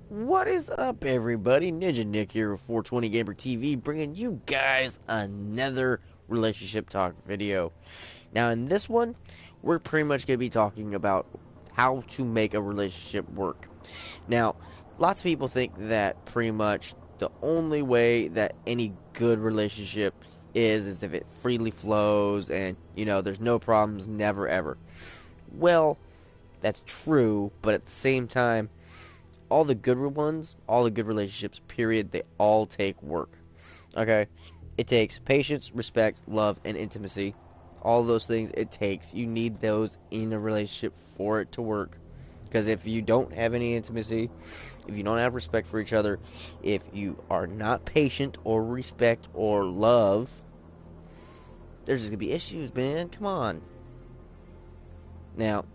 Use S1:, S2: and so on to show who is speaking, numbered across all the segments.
S1: What is up, everybody? Ninja Nick here with 420 Gamer TV, bringing you guys another relationship talk video. Now, in this one, we're pretty much going to be talking about how to make a relationship work. Now, lots of people think that pretty much the only way that any good relationship is if it freely flows and, there's no problems, never ever. Well, that's true, but at the same time, all the good ones, all the good relationships, period, they all take work. Okay? It takes patience, respect, love, and intimacy. All those things it takes. You need those in a relationship for it to work. Because if you don't have any intimacy, if you don't have respect for each other, if you are not patient or respect or love, there's just going to be issues, man. Come on. Now,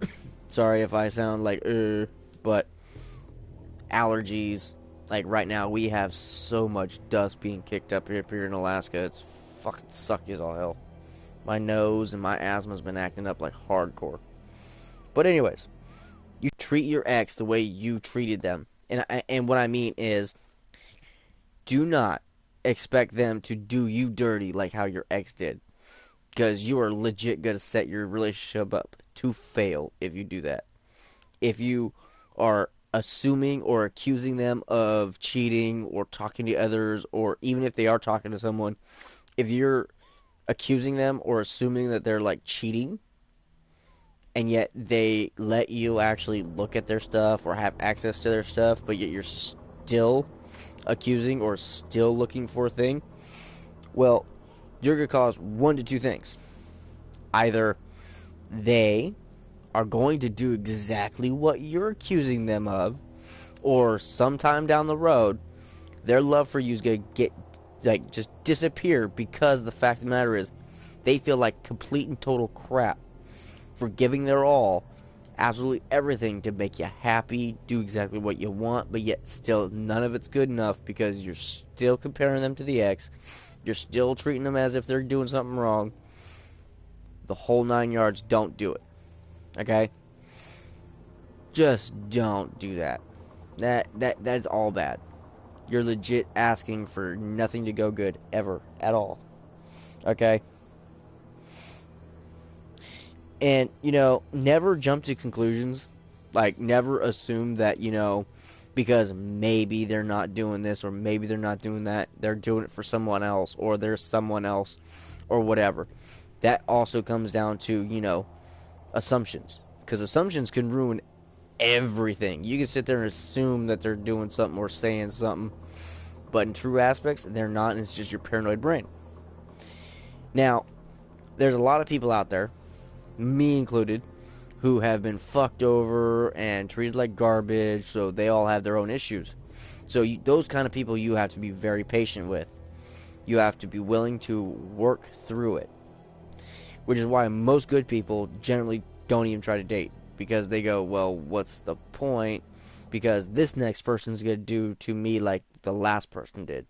S1: sorry if I sound like, but allergies. Like right now, we have so much dust being kicked up here in Alaska. It's fucking sucky as all hell. My nose and my asthma's been acting up like hardcore. But anyways, you treat your ex the way you treated them, and what I mean is, do not expect them to do you dirty like how your ex did, because you are legit gonna set your relationship up to fail if you do that. If you are assuming or accusing them of cheating or talking to others, or even if they are talking to someone, if you're accusing them or assuming that they're like cheating, and yet they let you actually look at their stuff or have access to their stuff, but yet you're still accusing or still looking for a thing, well, you're going to cause one to two things. Either they are going to do exactly what you're accusing them of, or sometime down the road, their love for you is going to get, like, just disappear, because the fact of the matter is, they feel like complete and total crap for giving their all, absolutely everything to make you happy, do exactly what you want, but yet still none of it's good enough because you're still comparing them to the ex, you're still treating them as if they're doing something wrong. The whole 9 yards. Don't do it. Okay? Just don't do that. That's all bad. You're legit asking for nothing to go good ever at all. Okay? And, never jump to conclusions. Like, never assume that, because maybe they're not doing this or maybe they're not doing that, they're doing it for someone else or there's someone else or whatever. That also comes down to, assumptions. Because assumptions can ruin everything. You can sit there and assume that they're doing something or saying something, but in true aspects, they're not, and it's just your paranoid brain. Now, there's a lot of people out there, me included, who have been fucked over and treated like garbage, so they all have their own issues. So those kind of people you have to be very patient with. You have to be willing to work through it. Which is why most good people generally don't even try to date. Because they go, well, what's the point? Because this next person's going to do to me like the last person did.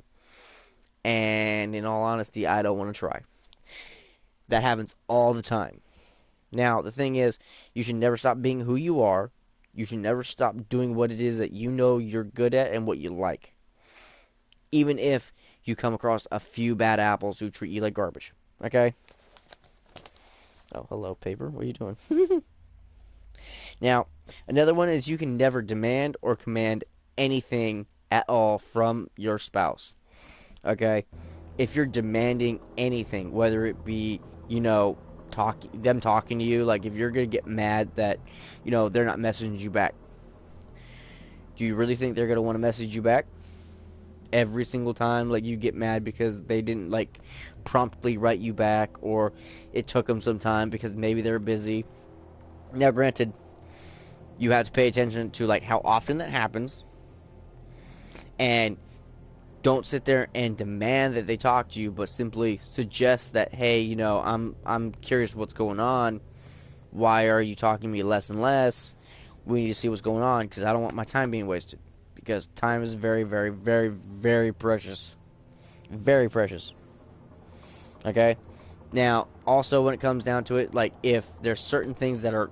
S1: And in all honesty, I don't want to try. That happens all the time. Now, the thing is, you should never stop being who you are. You should never stop doing what it is that you know you're good at and what you like. Even if you come across a few bad apples who treat you like garbage. Okay? Oh, hello, paper. What are you doing? Now, another one is you can never demand or command anything at all from your spouse. Okay? If you're demanding anything, whether it be, them talking to you, like if you're going to get mad that, they're not messaging you back, do you really think they're going to want to message you back every single time? Like, you get mad because they didn't, like, promptly write you back, or it took them some time because maybe they're busy. Now, granted, you have to pay attention to, like, how often that happens, and don't sit there and demand that they talk to you, but simply suggest that, hey, I'm curious what's going on. Why are you talking to me less and less? We need to see what's going on, because I don't want my time being wasted. Because time is very, very, very, very precious. Very precious. Okay? Now, also when it comes down to it, like, if there's certain things that are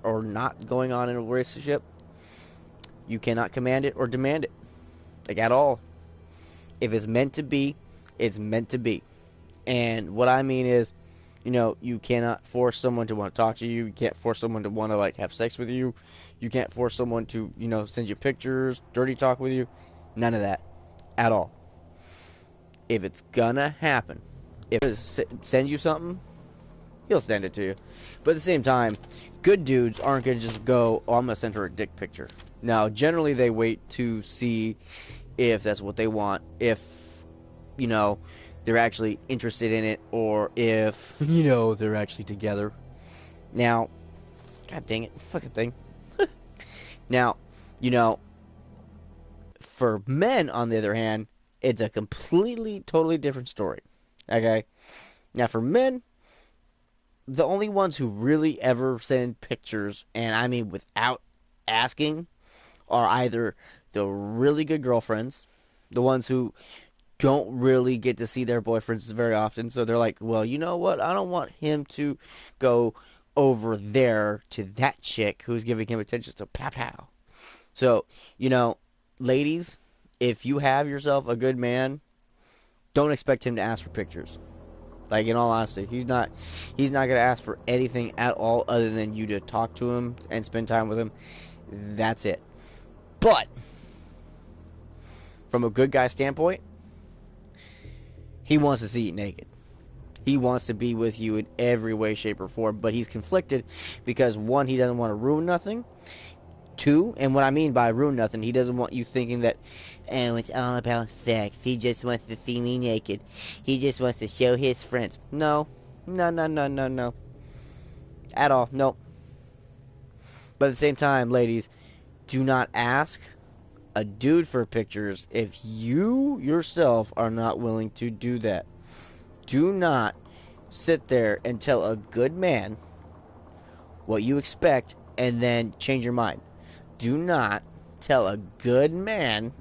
S1: or not going on in a relationship, You cannot command it or demand it, like, at all. If it's meant to be, it's meant to be. And what I mean is, you cannot force someone to want to talk to you. You can't force someone to want to, like, have sex with you. You can't force someone to, send you pictures, dirty talk with you. None of that. At all. If it's gonna happen, if it sends you something, he'll send it to you. But at the same time, good dudes aren't gonna just go, oh, I'm gonna send her a dick picture. Now, generally they wait to see if that's what they want, if, they're actually interested in it, or if, they're actually together. Now, god dang it, fucking thing. Now, for men, on the other hand, it's a completely, totally different story. Okay? Now, for men, the only ones who really ever send pictures, and I mean without asking, are either the really good girlfriends, the ones who don't really get to see their boyfriends very often, so they're like, well, you know what, I don't want him to go over there to that chick who's giving him attention, so pow pow. So, ladies, if you have yourself a good man, don't expect him to ask for pictures. Like, in all honesty, he's not gonna ask for anything at all other than you to talk to him and spend time with him. That's it. But from a good guy standpoint, he wants to see you naked. He wants to be with you in every way, shape, or form, but he's conflicted because, one, he doesn't want to ruin nothing. Two, and what I mean by ruin nothing, he doesn't want you thinking that, oh, it's all about sex. He just wants to see me naked. He just wants to show his friends. No. No, no, no, no, no. At all. No. But at the same time, ladies, do not ask a dude for pictures if you yourself are not willing to do that. Do not sit there and tell a good man what you expect and then change your mind. Do not tell a good man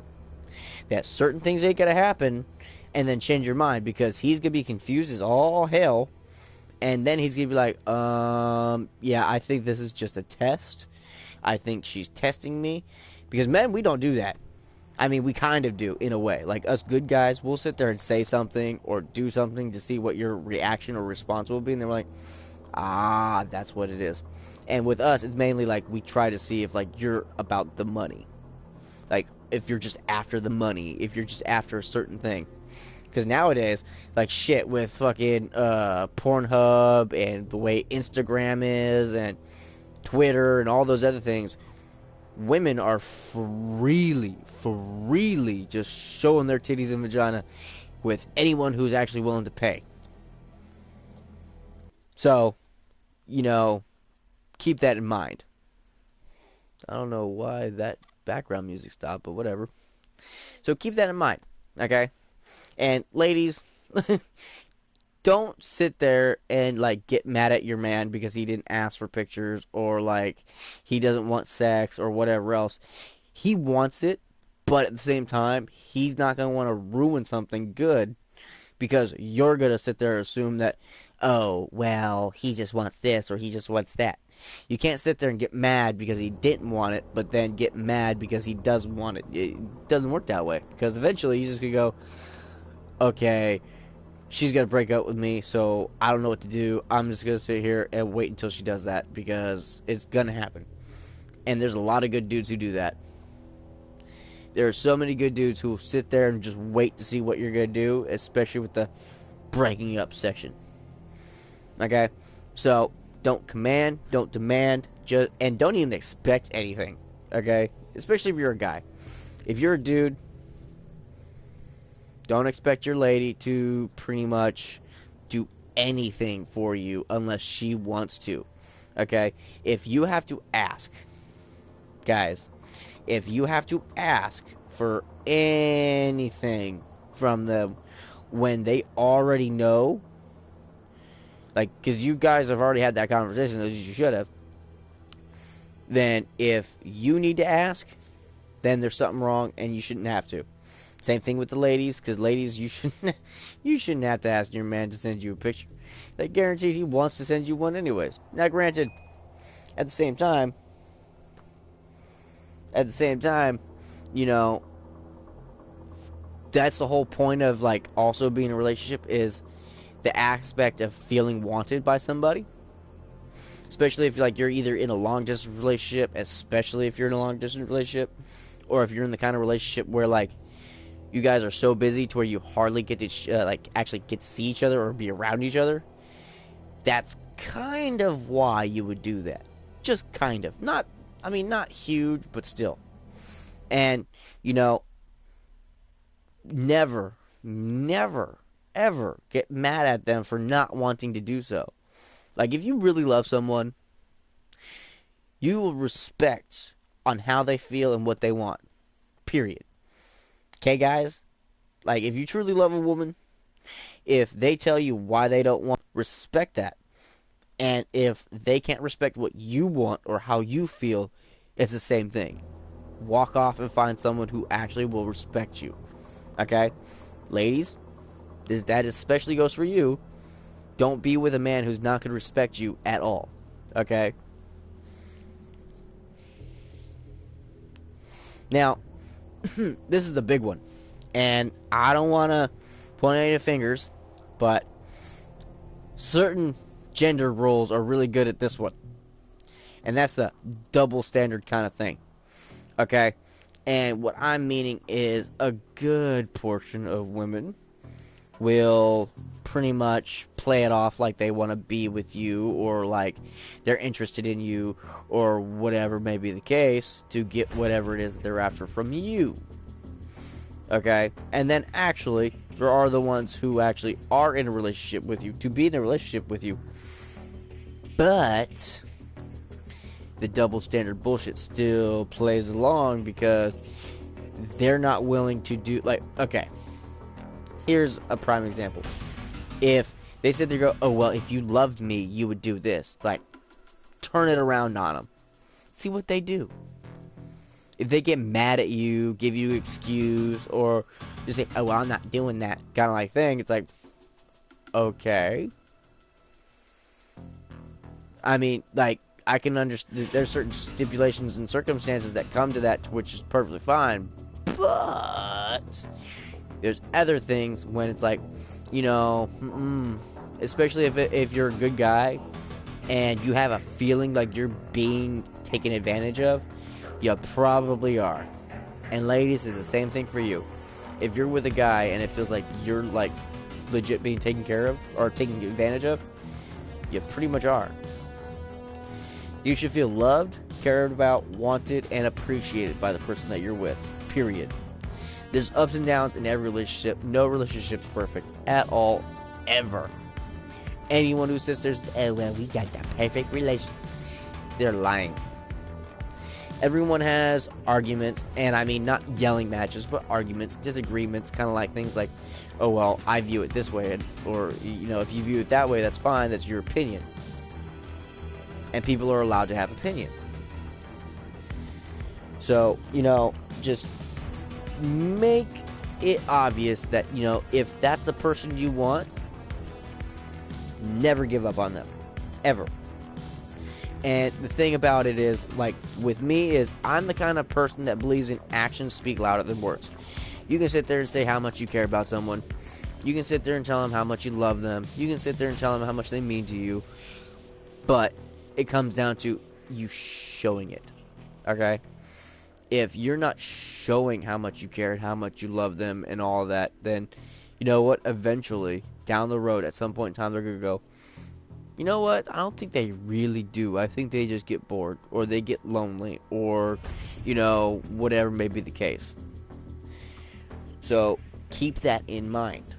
S1: that certain things ain't gonna happen and then change your mind, because he's gonna be confused as all hell, and then he's gonna be like, yeah, I think this is just a test. I think she's testing me. Because men, we don't do that. I mean, we kind of do, in a way. Like, us good guys, we'll sit there and say something or do something to see what your reaction or response will be, and they're like, ah, that's what it is. And with us, it's mainly like we try to see if, like, you're about the money. Like, if you're just after the money, if you're just after a certain thing. Because nowadays, like, shit, with fucking Pornhub and the way Instagram is and Twitter and all those other things, women are freely just showing their titties and vagina with anyone who's actually willing to pay. So, keep that in mind. I don't know why that background music stopped, but whatever. So keep that in mind, okay? And ladies, don't sit there and, like, get mad at your man because he didn't ask for pictures, or, like, he doesn't want sex or whatever else. He wants it, but at the same time, he's not going to want to ruin something good because you're going to sit there and assume that, oh, well, he just wants this or he just wants that. You can't sit there and get mad because he didn't want it, but then get mad because he does want it. It doesn't work that way, because eventually he's just going to go, okay, she's going to break up with me, so I don't know what to do. I'm just going to sit here and wait until she does that, because it's going to happen. And there's a lot of good dudes who do that. There are so many good dudes who will sit there and just wait to see what you're going to do, especially with the breaking up section. Okay? So, don't command, don't demand, and don't even expect anything. Okay? Especially if you're a guy. If you're a dude, don't expect your lady to pretty much do anything for you unless she wants to. Okay? If you have to ask, guys, if you have to ask for anything from them when they already know, like, because you guys have already had that conversation, as you should have, then if you need to ask, then there's something wrong and you shouldn't have to. Same thing with the ladies, because ladies, you shouldn't have to ask your man to send you a picture. That guarantees he wants to send you one anyways. Now, granted, at the same time, at the same time, you know, that's the whole point of like also being in a relationship is the aspect of feeling wanted by somebody. Especially if like you're either in a long distance relationship, especially if you're in a long distance relationship, or if you're in the kind of relationship where like you guys are so busy to where you hardly get to like actually get to see each other or be around each other. That's kind of why you would do that. Just kind of. Not, I mean, not huge, but still. And, you know, never, never, ever get mad at them for not wanting to do so. Like, if you really love someone, you will respect on how they feel and what they want. Period. Okay, guys? Like, if you truly love a woman, if they tell you why they don't want, respect that. And if they can't respect what you want or how you feel, it's the same thing. Walk off and find someone who actually will respect you. Okay? Ladies, that especially goes for you. Don't be with a man who's not going to respect you at all. Okay? Now, this is the big one. And I don't want to point any fingers, but certain gender roles are really good at this one. And that's the double standard kind of thing. Okay? And what I'm meaning is a good portion of women will pretty much play it off like they want to be with you, or like they're interested in you, or whatever may be the case, to get whatever it is that they're after from you. Okay? And then actually, there are the ones who actually are in a relationship with you, to be in a relationship with you. But the double standard bullshit still plays along because they're not willing to do, like, okay, here's a prime example. If they said they go, oh, well, if you loved me, you would do this. It's like, turn it around on them. See what they do. If they get mad at you, give you excuse, or just say, oh, well, I'm not doing that kind of like thing, it's like, okay. I mean, like, I can understand, there's certain stipulations and circumstances that come to that, which is perfectly fine, but there's other things when it's like, you know, especially if you're a good guy and you have a feeling like you're being taken advantage of, you probably are. And ladies, it's the same thing for you. If you're with a guy and it feels like you're like legit being taken care of or taken advantage of, you pretty much are. You should feel loved, cared about, wanted, and appreciated by the person that you're with. Period. There's ups and downs in every relationship. No relationship's perfect at all, ever. Anyone who says there's, oh, well, we got the perfect relationship, they're lying. Everyone has arguments, and I mean not yelling matches, but arguments, disagreements, kind of like things like, oh, well, I view it this way, or, you know, if you view it that way, that's fine, that's your opinion. And people are allowed to have opinion. So, you know, just make it obvious that, you know, if that's the person you want, never give up on them. Ever. And the thing about it is, like, with me is, I'm the kind of person that believes in actions speak louder than words. You can sit there and say how much you care about someone. You can sit there and tell them how much you love them. You can sit there and tell them how much they mean to you. But it comes down to you showing it. Okay? If you're not showing how much you care and how much you love them and all that, then, you know what? Eventually, down the road, at some point in time, they're going to go, you know what? I don't think they really do. I think they just get bored, or they get lonely, or, you know, whatever may be the case. So, keep that in mind.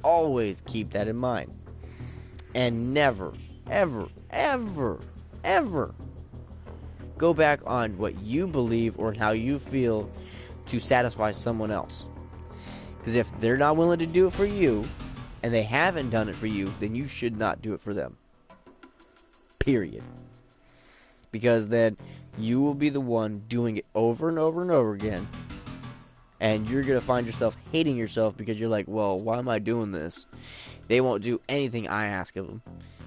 S1: Always keep that in mind. And never, ever, ever, ever go back on what you believe or how you feel to satisfy someone else. Because if they're not willing to do it for you, and they haven't done it for you, then you should not do it for them. Period. Because then you will be the one doing it over and over and over again. And you're going to find yourself hating yourself because you're like, well, why am I doing this? They won't do anything I ask of them.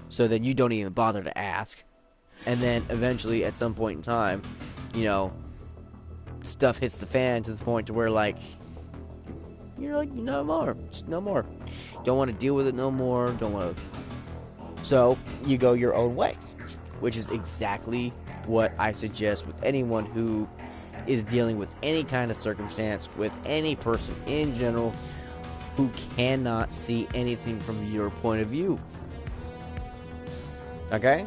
S1: So then you don't even bother to ask. And then eventually, at some point in time, you know, stuff hits the fan to the point to where, like, you're like, no more, just no more. Don't want to deal with it no more. Don't want to. So you go your own way, which is exactly what I suggest with anyone who is dealing with any kind of circumstance, with any person in general who cannot see anything from your point of view. Okay?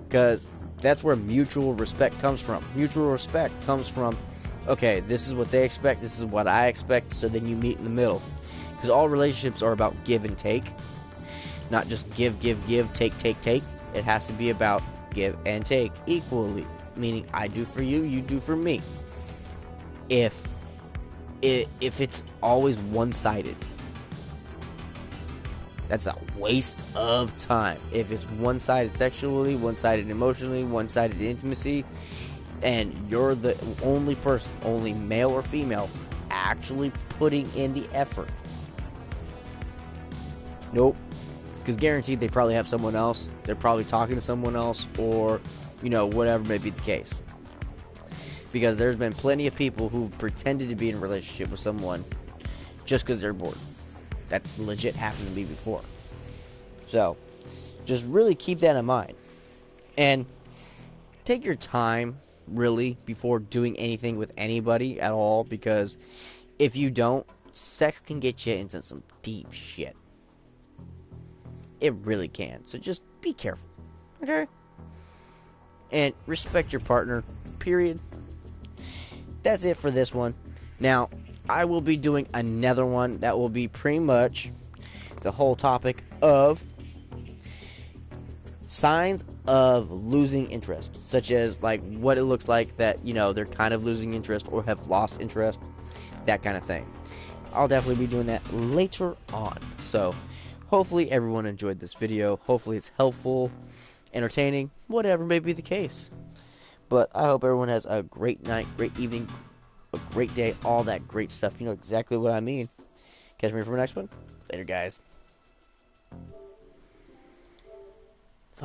S1: Because that's where mutual respect comes from. Mutual respect comes from, okay, this is what they expect, this is what I expect, so then you meet in the middle. Because all relationships are about give and take. Not just give, take. It has to be about give and take equally. Meaning, I do for you, you do for me. If it's always one-sided, that's a waste of time. If it's one-sided sexually, one-sided emotionally, one-sided intimacy, and you're the only person, only male or female, actually putting in the effort, nope. Because guaranteed they probably have someone else. They're probably talking to someone else, or, you know, whatever may be the case. Because there's been plenty of people who've pretended to be in a relationship with someone just because they're bored. That's legit happened to me before. So, just really keep that in mind. And take your time, really, before doing anything with anybody at all. Because if you don't, sex can get you into some deep shit. It really can. So just be careful. Okay? And respect your partner. Period. That's it for this one. Now, I will be doing another one that will be pretty much the whole topic of signs of losing interest, such as like what it looks like that, you know, they're kind of losing interest or have lost interest, that kind of thing. I'll definitely be doing that later on. So, hopefully everyone enjoyed this video. Hopefully it's helpful, entertaining, whatever may be the case. But I hope everyone has a great night, great evening, a great day, all that great stuff. You know exactly what I mean. Catch me for the next one. Later, guys.